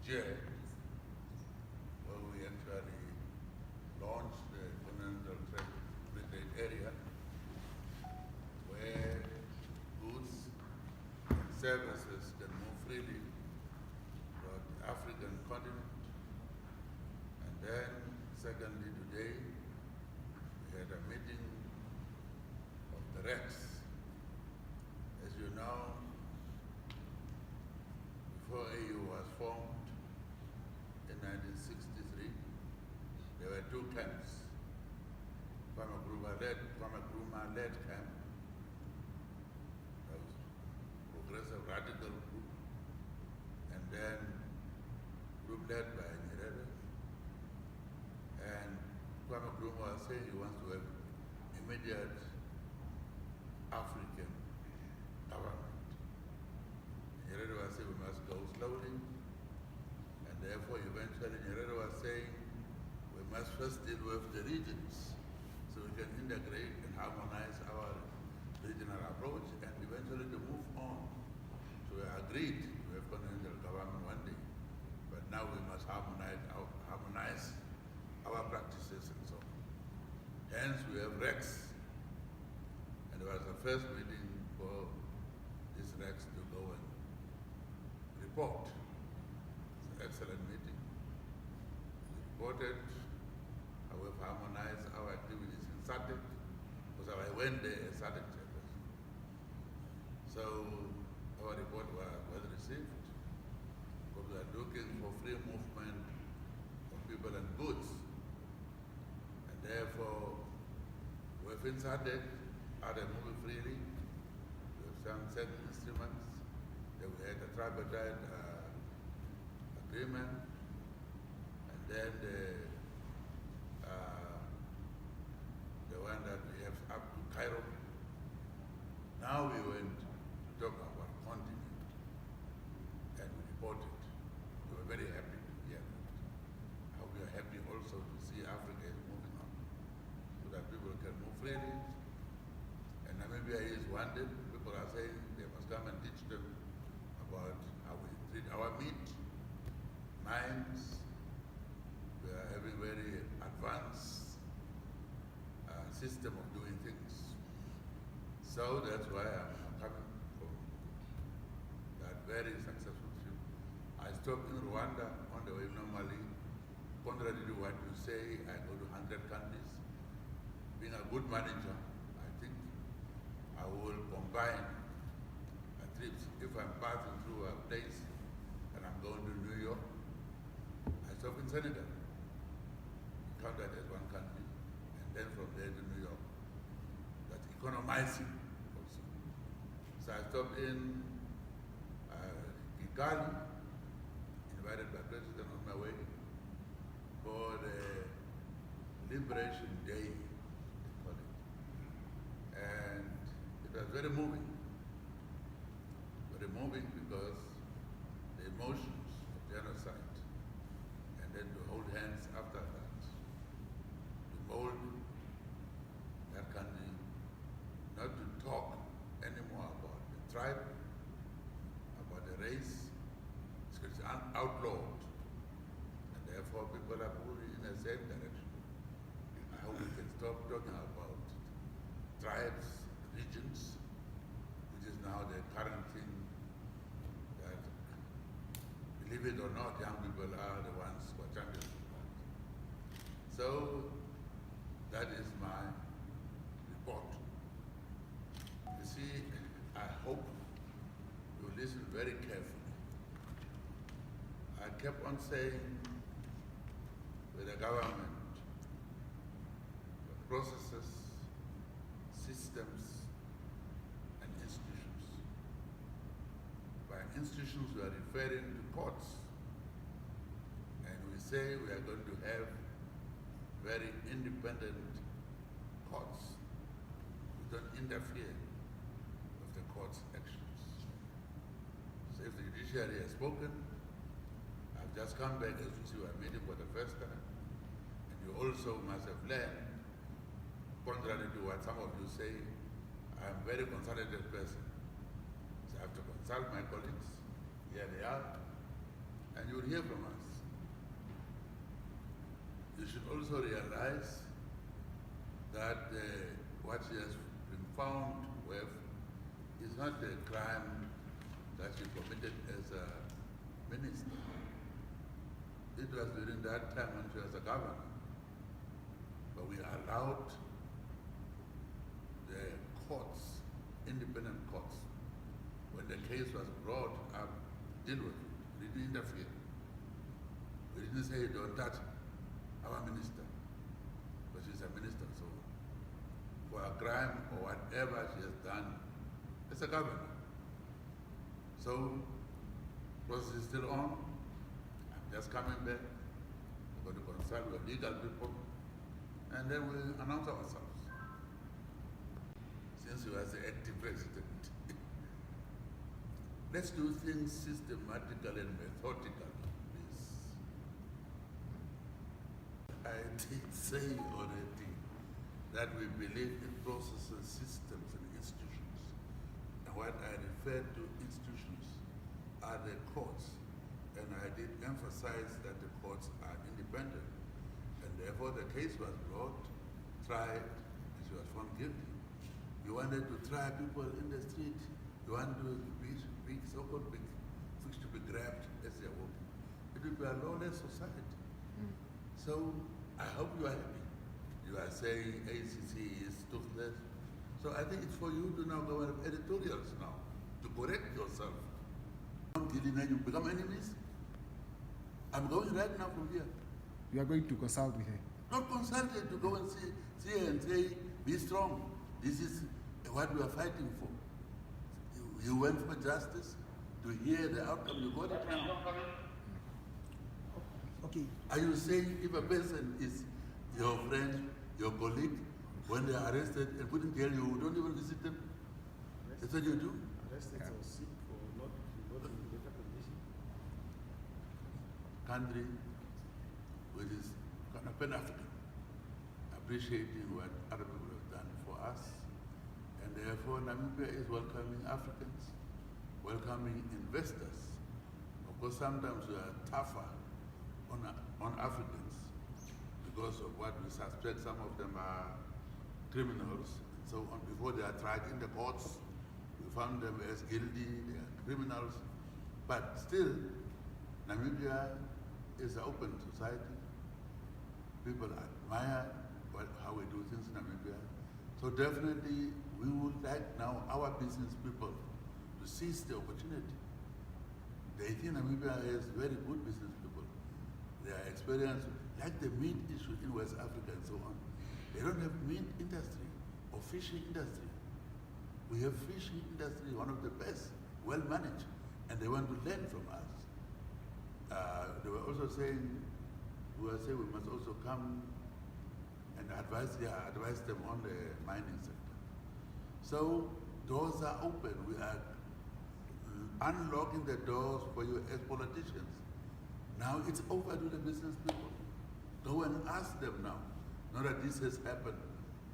Niger, where we actually launched the continental free trade area, where goods and services can move freely throughout the African continent. And then, secondly, today, we had a meeting of the REX. As you know, before AU was formed in 1963, there were two camps. Kwame Nkrumah-led camp, that was progressive radical group, and then group led by Nyerere. And Kwame Nkrumah was saying he wants to have immediate African government. Nyerere was saying we must go slowly, and therefore eventually Nyerere was saying we must first deal with the regions so we can integrate and harmonize our regional approach and eventually to move on. So we agreed to have continental government one day, but now we must harmonize our practices and so on. Hence we have REX, and it was the first meeting for this REX to go and report. It's an excellent meeting. We reported how we've harmonized our activities in SADC, because I went there as SADC chairperson. So our report was well received, because we are looking for free movement of people and goods. And therefore, within SADC, are they moving freely? We have some certain instruments. Then we had a tripartite agreement, and then the one that we have up to Cairo. Now we went to talk about continent, and we reported. We were very happy to hear that. How we are happy also to see Africa is moving on, so that people can move freely. And Namibia is wanted. People are saying they must come and teach them about how we treat our meat, mines. We are having very advanced system of doing things. So that's why I'm coming from that very successful trip. I stopped in Rwanda on the way normally. Contrary to what you say, I go to 100 countries. Being a good manager, I think I will combine trips. If I'm passing through a place and I'm going to New York, I stop in Senegal, count that as one country, and then from there to New York. That's economizing also. So I stopped in Iikela, invited by President on my way, for the Liberation Day, they call it. And it was very moving. Very moving because the emotions of genocide, and then to hold hands after that, to mold that country, not to talk anymore about the tribe, about the race, it's outlawed, and therefore people are moving in the same direction. I hope we can stop talking about tribes, regions, which is now the current thing that, believe it or not, young people are the ones who are champions of that. So that is my report. You see, I hope you listen very carefully. I kept on saying with the government, the processes, systems, and institutions. By institutions, we are referring to courts. And we say we are going to have very independent courts. We don't interfere with the court's actions. So if the judiciary has spoken, I've just come back, as you see, we are meeting for the first time. And you also must have learned, contrary to what some of you say, I'm a very consultative person. So I have to consult my colleagues. Here they are. And you to hear from us. You should also realize that what she has been found with is not a crime that she committed as a minister. It was during that time when she was a governor. But we allowed the courts, independent courts, when the case was brought up, deal with it. We didn't interfere. We didn't say, don't touch our minister, but she's a minister, so for a crime or whatever she has done, it's a governor. So, process is still on. I'm just coming back. We're going to consult with legal people, and then we'll announce ourselves. Since you are the acting president, let's do things systematically and methodically, please. I did say already that we believe in processes, systems, and institutions. And what I refer to institutions are the courts. And I did emphasize that the courts are independent. And therefore the case was brought, tried, and she was found guilty. You wanted to try people in the street. You want to big so-called big fish to be grabbed as they're walking. It will be a lawless society. So I hope you are happy. You are saying ACC is toothless. So I think it's for you to now go and have editorials now, to correct yourself. You become enemies. I'm going right now from here. You are going to consult with her? Not consult her, to go and see her and say, be strong. This is what we are fighting for. You went for justice to hear the outcome. You got it now. Okay. Are you saying if a person is your friend, your colleague, when they are arrested and put in jail, you don't even visit them? That's what you do? Arrested or sick or not in better condition. Country which is kind of Pan-African, appreciating what other people have done for us. And therefore, Namibia is welcoming Africans, welcoming investors. Of course, sometimes we are tougher on Africans because of what we suspect. Some of them are criminals and so on. Before they are tried in the courts, we found them as guilty, they are criminals. But still, Namibia is an open society. People admire how we do things in Namibia. So definitely, we would like now our business people to seize the opportunity. They think Namibia has very good business people. They are experienced, like the meat issue in West Africa and so on. They don't have meat industry or fishing industry. We have fishing industry, one of the best, well managed, and they want to learn from us. They were also saying, we must also come and advise them on the mining sector. So doors are open. We are unlocking the doors for you as politicians. Now it's over to the business people. Go and ask them now. Now that this has happened,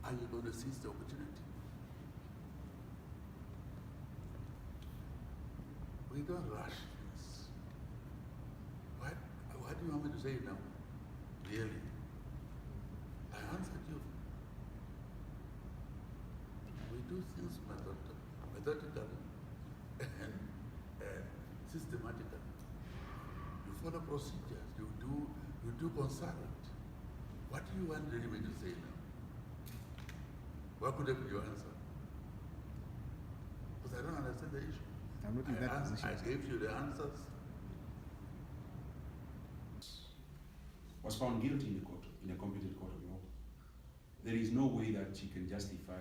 are you going to seize the opportunity? We don't rush things. What do you want me to say now? Really? I answered you. We do things methodically and systematically. You follow procedures. You do consult. What do you want really me to say now? What could have been your answer? Because I don't understand the issue. I'm not in that position. I gave you the answers. Was found guilty in the court, in a competent court of law. There is no way that she can justify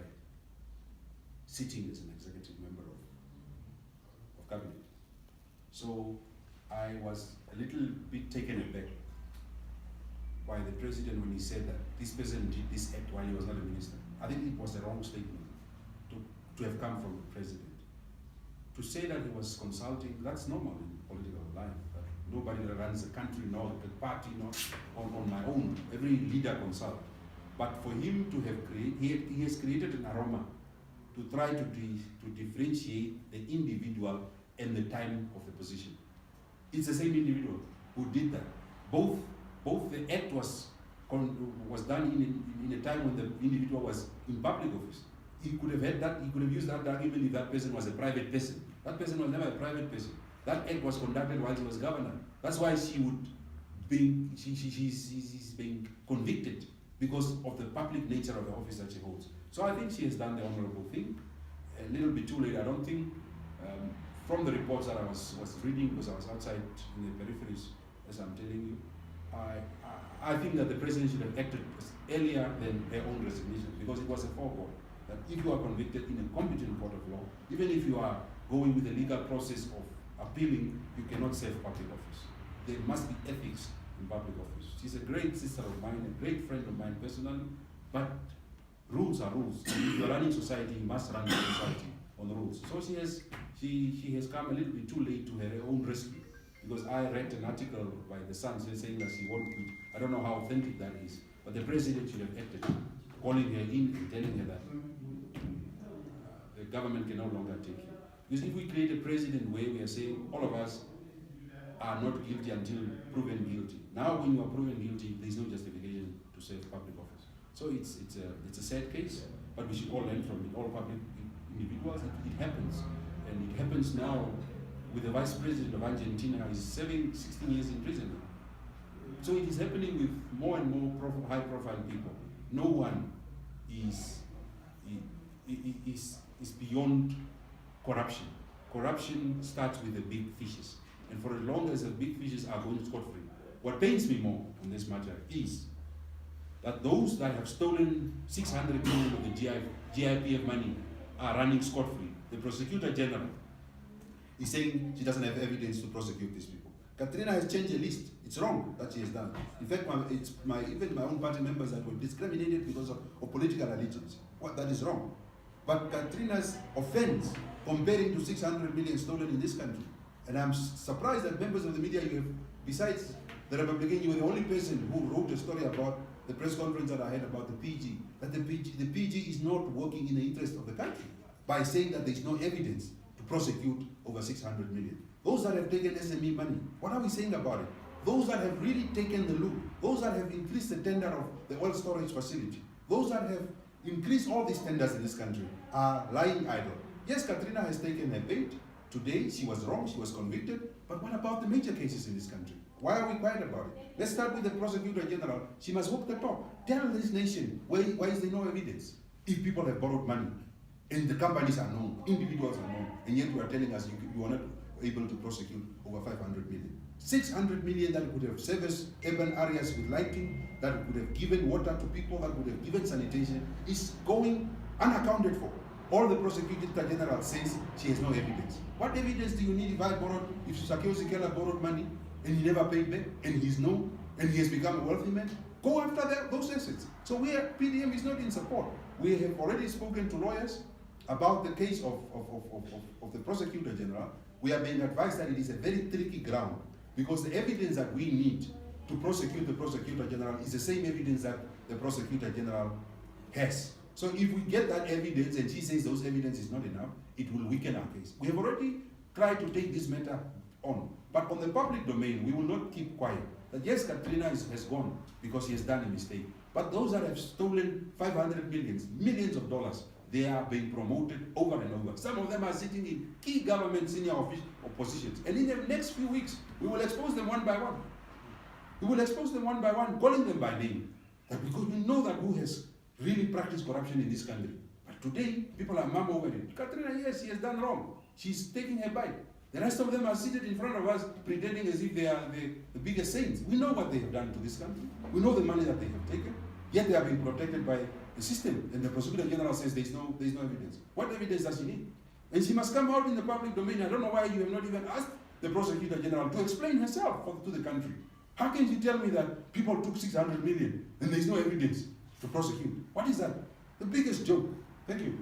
sitting as an executive member of cabinet. So I was a little bit taken aback by the president when he said that this person did this act while he was not a minister. I think it was a wrong statement to have come from the president. To say that he was consulting, that's normal in political life. Nobody that runs the country, nor the party, nor on my own. Every leader consult. But for him to have he has created an aroma to try to differentiate the individual and the time of the position. It's the same individual who did that. Both the act was done in a time when the individual was in public office. He could have had that. He could have used that argument if that person was a private person. That person was never a private person. That act was conducted while he was governor. That's why she's being convicted, because of the public nature of the office that she holds. So I think she has done the honorable thing. A little bit too late, I don't think. From the reports that I was reading, because I was outside in the peripheries, as I'm telling you, I think that the president should have acted earlier than her own resignation, because it was a foregone that if you are convicted in a competent court of law, even if you are going with the legal process of appealing, you cannot serve public office. There must be ethics in public office. She's a great sister of mine, a great friend of mine personally, but rules are rules. If you're running society, you must run the society on the rules. So she has come a little bit too late to her own rescue, because I read an article by the Sun saying that she won't quit. I don't know how authentic that is, but the president should have acted, calling her in and telling her that the government can no longer take you. Because if we create a president where we are saying all of us are not guilty until proven guilty, now when you are proven guilty, there is no justification to serve public office. So it's a sad case, but we should all learn from it. All public individuals, it happens, and it happens now with the vice president of Argentina is serving 16 years in prison. So it is happening with more and more high-profile people. No one is beyond corruption. Corruption starts with the big fishes, and for as long as the big fishes are going scot-free. What pains me more on this matter is that those that have stolen 600 million of the GIPF money are running scot-free. The prosecutor general is saying she doesn't have evidence to prosecute these people. Katrina has changed the list. It's wrong that she has done. In fact, even my own party members that were discriminated because of political allegiance. That is wrong. But Katrina's offense, comparing to 600 million stolen in this country, and I'm surprised that members of the media, you have, besides the Republican, you were the only person who wrote a story about the press conference that I had about the PG, that the PG is not working in the interest of the country by saying that there is no evidence to prosecute over 600 million. Those that have taken SME money, what are we saying about it? Those that have really taken the loot, those that have increased the tender of the oil storage facility, those that have increased all these tenders in this country are lying idle. Yes, Katrina has taken her bait. Today, she was wrong, she was convicted, but what about the major cases in this country? Why are we quiet about it? Let's start with the prosecutor general. She must walk the talk. Tell this nation, why is there no evidence? If people have borrowed money, and the companies are known, individuals are known, and yet you are telling us you are not able to prosecute over 500 million. 600 million that could have serviced urban areas with lighting, that could have given water to people, that could have given sanitation, is going unaccounted for. All the prosecutor general says she has no evidence. What evidence do you need if Sakeus Iikela borrowed money and he never paid back, and he's known, and he has become a wealthy man? Go after those assets. So PDM is not in support. We have already spoken to lawyers about the case of the prosecutor general. We are being advised that it is a very tricky ground, because the evidence that we need to prosecute the prosecutor general is the same evidence that the prosecutor general has. So if we get that evidence and she says those evidence is not enough, it will weaken our case. We have already tried to take this matter on, but on the public domain, we will not keep quiet. That yes, Katrina has gone because she has done a mistake. But those that have stolen 500 millions of dollars, they are being promoted over and over. Some of them are sitting in key government senior positions. And in the next few weeks, we will expose them one by one. We will expose them one by one, calling them by name. Because we know that who has really practiced corruption in this country. But today, people are mum over it. Katrina, yes, she has done wrong. She's taking her bite. The rest of them are seated in front of us, pretending as if they are the biggest saints. We know what they have done to this country. We know the money that they have taken. Yet they are being protected by the system. And the prosecutor general says there is no evidence. What evidence does she need? And she must come out in the public domain. I don't know why you have not even asked the prosecutor general to explain herself to the country. How can she tell me that people took 600 million and there is no evidence to prosecute? What is that? The biggest joke. Thank you.